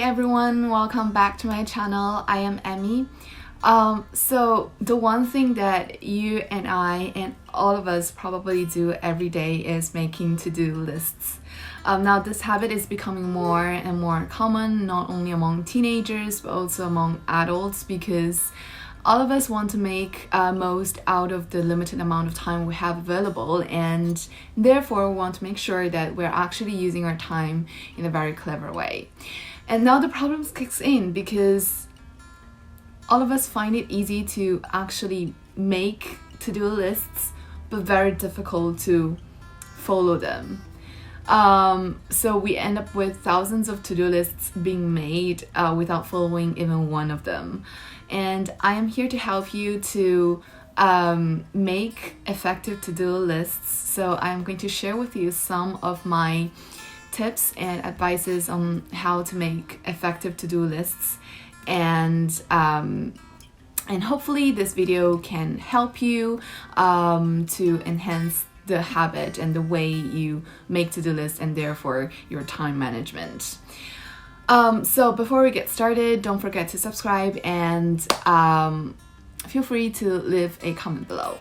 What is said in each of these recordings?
everyone, welcome back to my channel. I am Emy. So the one thing that you and I and all of us probably do every day is making to-do lists. Now this habit is becoming more and more common, not only among teenagers but also among adults, because all of us want to make most out of the limited amount of time we have available, and therefore we want to make sure that we're actually using our time in a very clever way. And now the problem kicks in because all of us find it easy to actually make to-do lists, but very difficult to follow them. So we end up with thousands of to-do lists being made without following even one of them. And I am here to help you to make effective to-do lists. So I'm going to share with you some of my tips and advices on how to make effective to-do lists, and hopefully this video can help you to enhance the habit and the way you make to-do lists and therefore your time management. So before we get started, don't forget to subscribe and feel free to leave a comment below.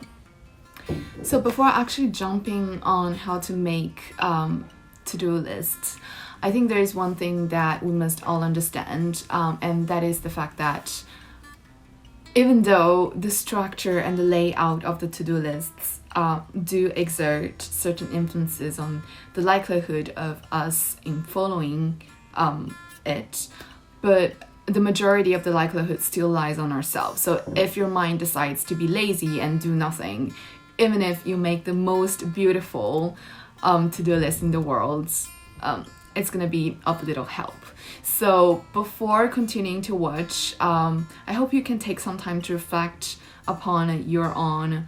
So before actually jumping on how to make to-do lists, I think there is one thing that we must all understand, and that is the fact that even though the structure and the layout of the to-do lists do exert certain influences on the likelihood of us in following it, but the majority of the likelihood still lies on ourselves. So if your mind decides to be lazy and do nothing, even if you make the most beautiful to-do list in the world, it's gonna be of little help. So before continuing to watch, I hope you can take some time to reflect upon your own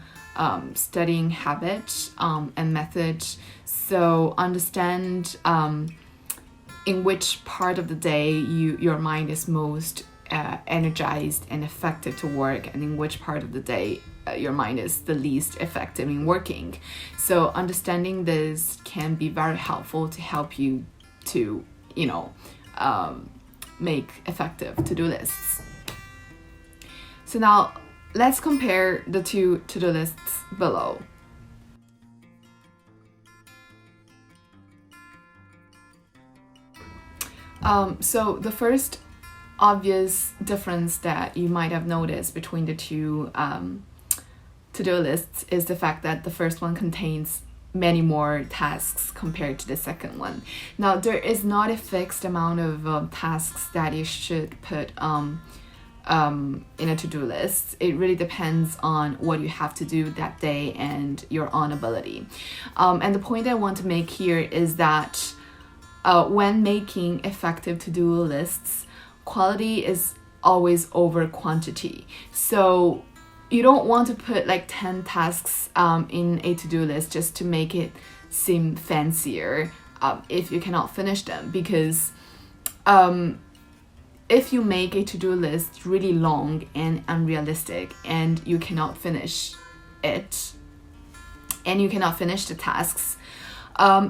studying habit and method. So understand in which part of the day your mind is most energized and effective to work, and in which part of the day your mind is the least effective in working. So understanding this can be very helpful to help you to, make effective to-do lists. So now let's compare the two to-do lists below. So the first obvious difference that you might have noticed between the two to-do lists is the fact that the first one contains many more tasks compared to the second one. Now there is not a fixed amount of tasks that you should put in a to-do list. It really depends on what you have to do that day and your own ability. And the point I want to make here is that when making effective to-do lists, quality is always over quantity. So you don't want to put like 10 tasks in a to-do list just to make it seem fancier if you cannot finish them, because if you make a to-do list really long and unrealistic and you cannot finish it and you cannot finish the tasks,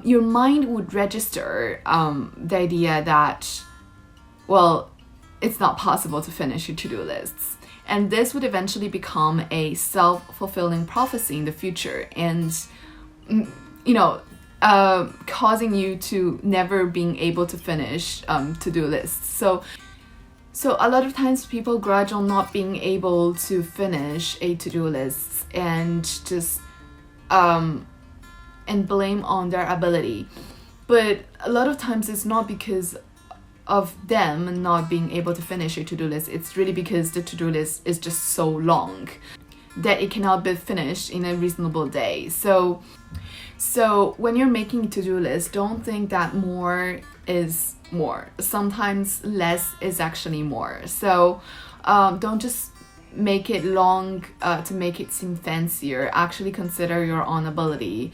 your mind would register the idea that, well, it's not possible to finish your to-do lists. And this would eventually become a self-fulfilling prophecy in the future, and causing you to never being able to finish to-do lists. So a lot of times people grudge on not being able to finish a to-do list and just and blame on their ability. But a lot of times it's not because of them not being able to finish a to-do list. It's really because the to-do list is just so long that it cannot be finished in a reasonable day. So when you're making a to-do list, don't think that more is more. Sometimes less is actually more. So don't just make it long to make it seem fancier. Actually consider your own ability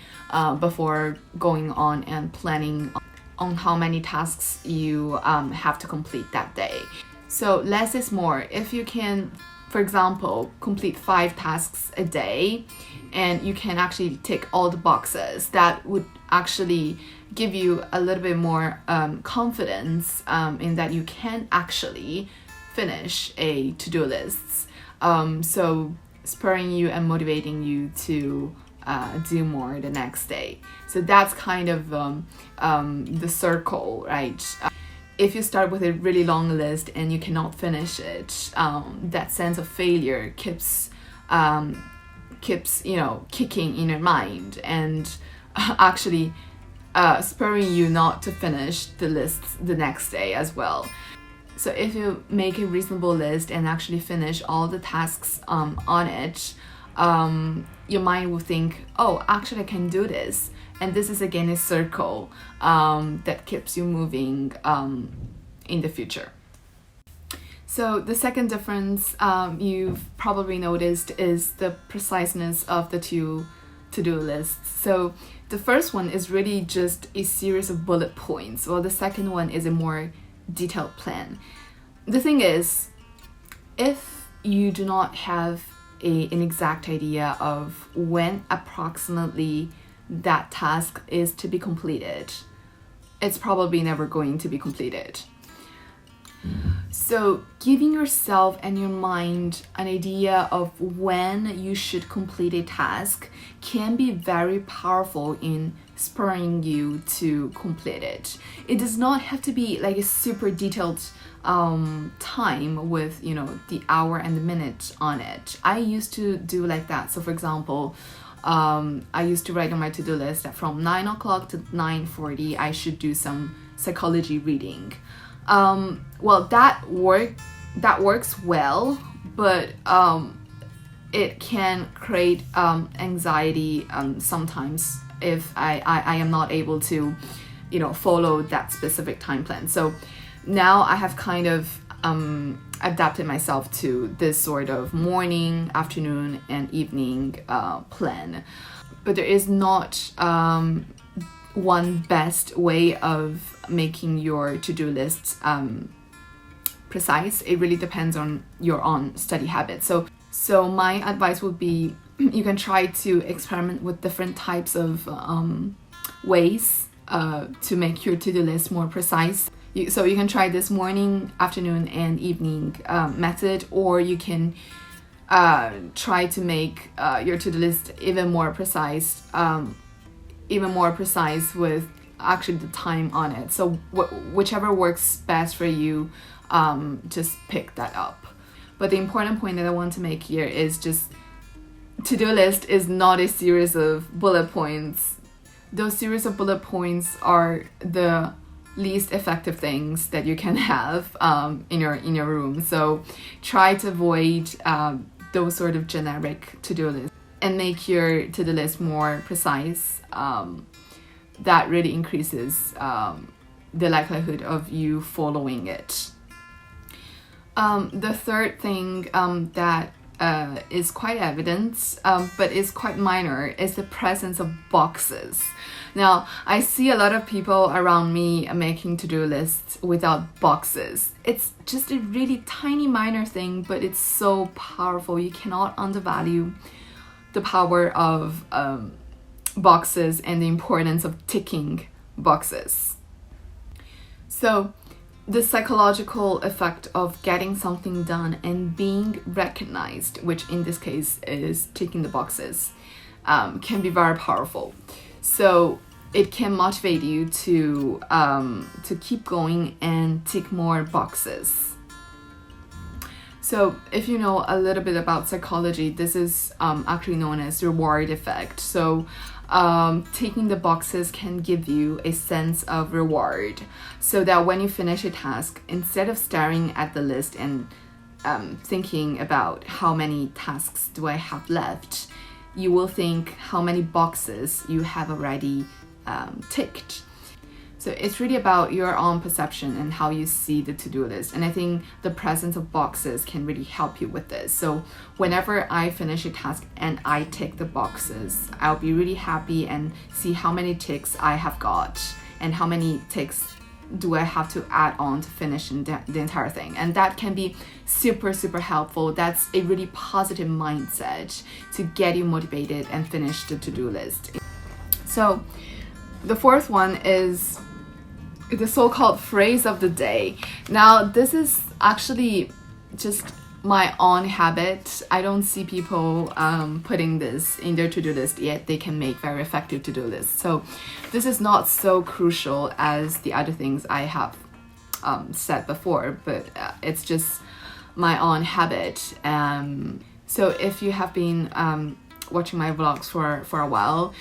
before going on and planning on how many tasks you have to complete that day. So less is more. If you can for example, complete 5 tasks a day, and you can actually tick all the boxes. That would actually give you a little bit more confidence in that you can actually finish a to-do list. So spurring you and motivating you to do more the next day. So that's kind of the circle, right? If you start with a really long list and you cannot finish it, that sense of failure keeps kicking in your mind and actually spurring you not to finish the list the next day as well. So if you make a reasonable list and actually finish all the tasks on it, your mind will think, oh, actually I can do this. And this is again a circle that keeps you moving in the future. So the second difference you've probably noticed is the preciseness of the two to-do lists. So the first one is really just a series of bullet points, while the second one is a more detailed plan. The thing is, if you do not have an exact idea of when approximately that task is to be completed, it's probably never going to be completed. So giving yourself and your mind an idea of when you should complete a task can be very powerful in spurring you to complete it. It does not have to be like a super detailed time with, the hour and the minute on it. I used to do like that. So for example, I used to write on my to-do list that from 9 o'clock to 9:40 I should do some psychology reading. Well, that works well, but it can create anxiety sometimes if I am not able to, follow that specific time plan. So now I have kind of adapted myself to this sort of morning, afternoon, and evening plan. But there is not one best way of making your to-do lists precise. It really depends on your own study habits. So my advice would be you can try to experiment with different types of ways to make your to-do list more precise. So you can try this morning, afternoon, and evening method, or you can try to make your to-do list even more precise with actually the time on it. So whichever works best for you, just pick that up. But the important point that I want to make here is just to-do list is not a series of bullet points. Those series of bullet points are the least effective things that you can have in your room. So try to avoid those sort of generic to-do lists and make your to-do list more precise. That really increases the likelihood of you following it. The third thing that is quite evident, but is quite minor, is the presence of boxes. Now, I see a lot of people around me making to-do lists without boxes. It's just a really tiny minor thing, but it's so powerful. You cannot undervalue the power of boxes and the importance of ticking boxes. So the psychological effect of getting something done and being recognized, which in this case is ticking the boxes, can be very powerful. So it can motivate you to keep going and tick more boxes. So if you know a little bit about psychology, this is actually known as reward effect. So ticking the boxes can give you a sense of reward, so that when you finish a task, instead of staring at the list and thinking about how many tasks do I have left, you will think how many boxes you have already ticked. So it's really about your own perception and how you see the to-do list. And I think the presence of boxes can really help you with this. So whenever I finish a task and I tick the boxes, I'll be really happy and see how many ticks I have got and how many ticks do I have to add on to finish the entire thing? And that can be super, super helpful. That's a really positive mindset to get you motivated and finish the to-do list. So the fourth one is the so-called phrase of the day. Now, this is actually just my own habit. I don't see people putting this in their to-do list, yet they can make very effective to-do lists. So this is not so crucial as the other things I have said before, but it's just my own habit. So if you have been watching my vlogs for a while,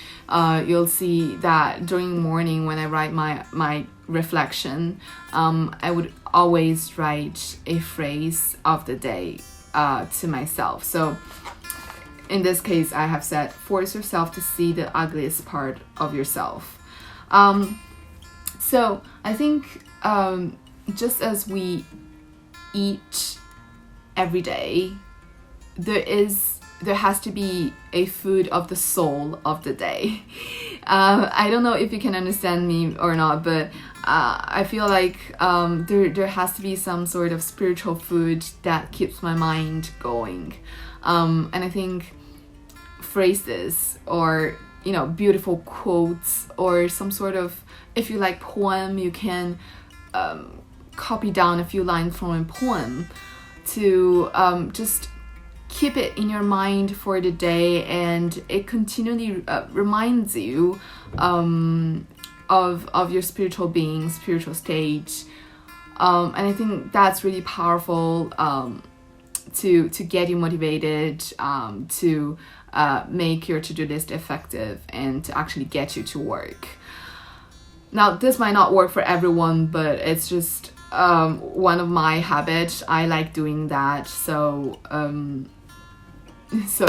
you'll see that during morning when I write my reflection, I would always write a phrase of the day to myself. So in this case, I have said, force yourself to see the ugliest part of yourself. So I think just as we eat every day, there has to be a food of the soul of the day. I don't know if you can understand me or not, but I feel like there has to be some sort of spiritual food that keeps my mind going. And I think phrases or, beautiful quotes or some sort of, if you like poem, you can copy down a few lines from a poem to just keep it in your mind for the day, and it continually reminds you of your spiritual being, spiritual state, and I think that's really powerful to get you motivated, to make your to-do list effective and to actually get you to work. Now, this might not work for everyone, but it's just one of my habits. I like doing that, so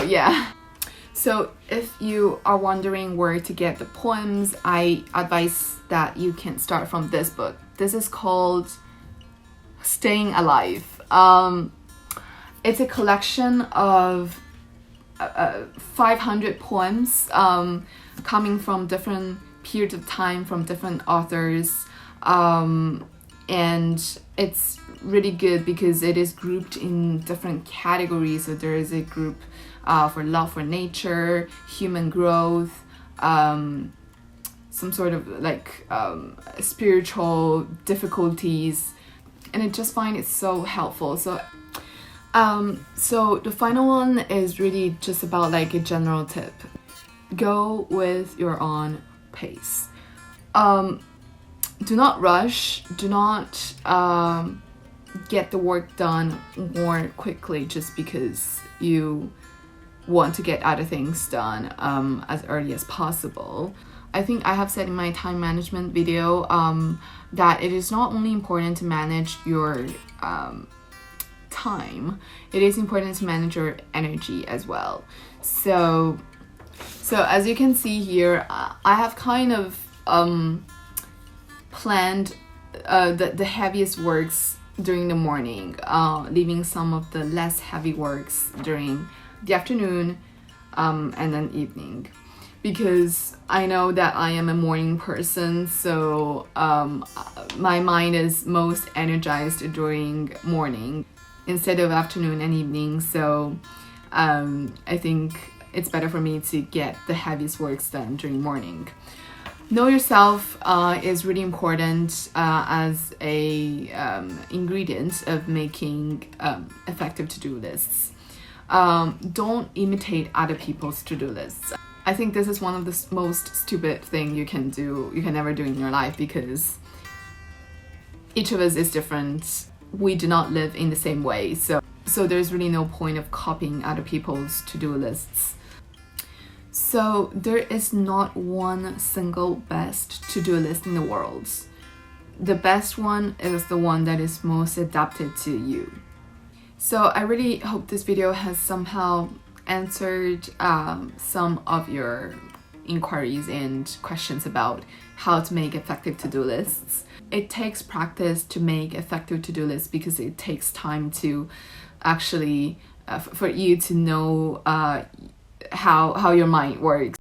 yeah. So if you are wondering where to get the poems, I advise that you can start from this book. This is called Staying Alive. It's a collection of 500 poems coming from different periods of time, from different authors, and it's really good because it is grouped in different categories. So there is a group for love for nature, human growth, some sort of like spiritual difficulties, and I just find it so helpful. So the final one is really just about like a general tip. Go with your own pace. Do not rush. Do not get the work done more quickly just because you want to get other things done as early as possible. I think I have said in my time management video that it is not only important to manage your time, it is important to manage your energy as well. So as you can see here, I have kind of planned the heaviest works during the morning, leaving some of the less heavy works during the afternoon and then evening, because I know that I am a morning person, so my mind is most energized during morning instead of afternoon and evening. So I think it's better for me to get the heaviest works done during morning. Know yourself is really important as a ingredient of making effective to-do lists. Don't imitate other people's to-do lists. I think this is one of the most stupid thing you can ever do in your life, because each of us is different. We do not live in the same way, so there's really no point of copying other people's to-do lists. So there is not one single best to-do list in the world. The best one is the one that is most adapted to you. So I really hope this video has somehow answered some of your inquiries and questions about how to make effective to-do lists. It takes practice to make effective to-do lists because it takes time to actually for you to know how your mind works.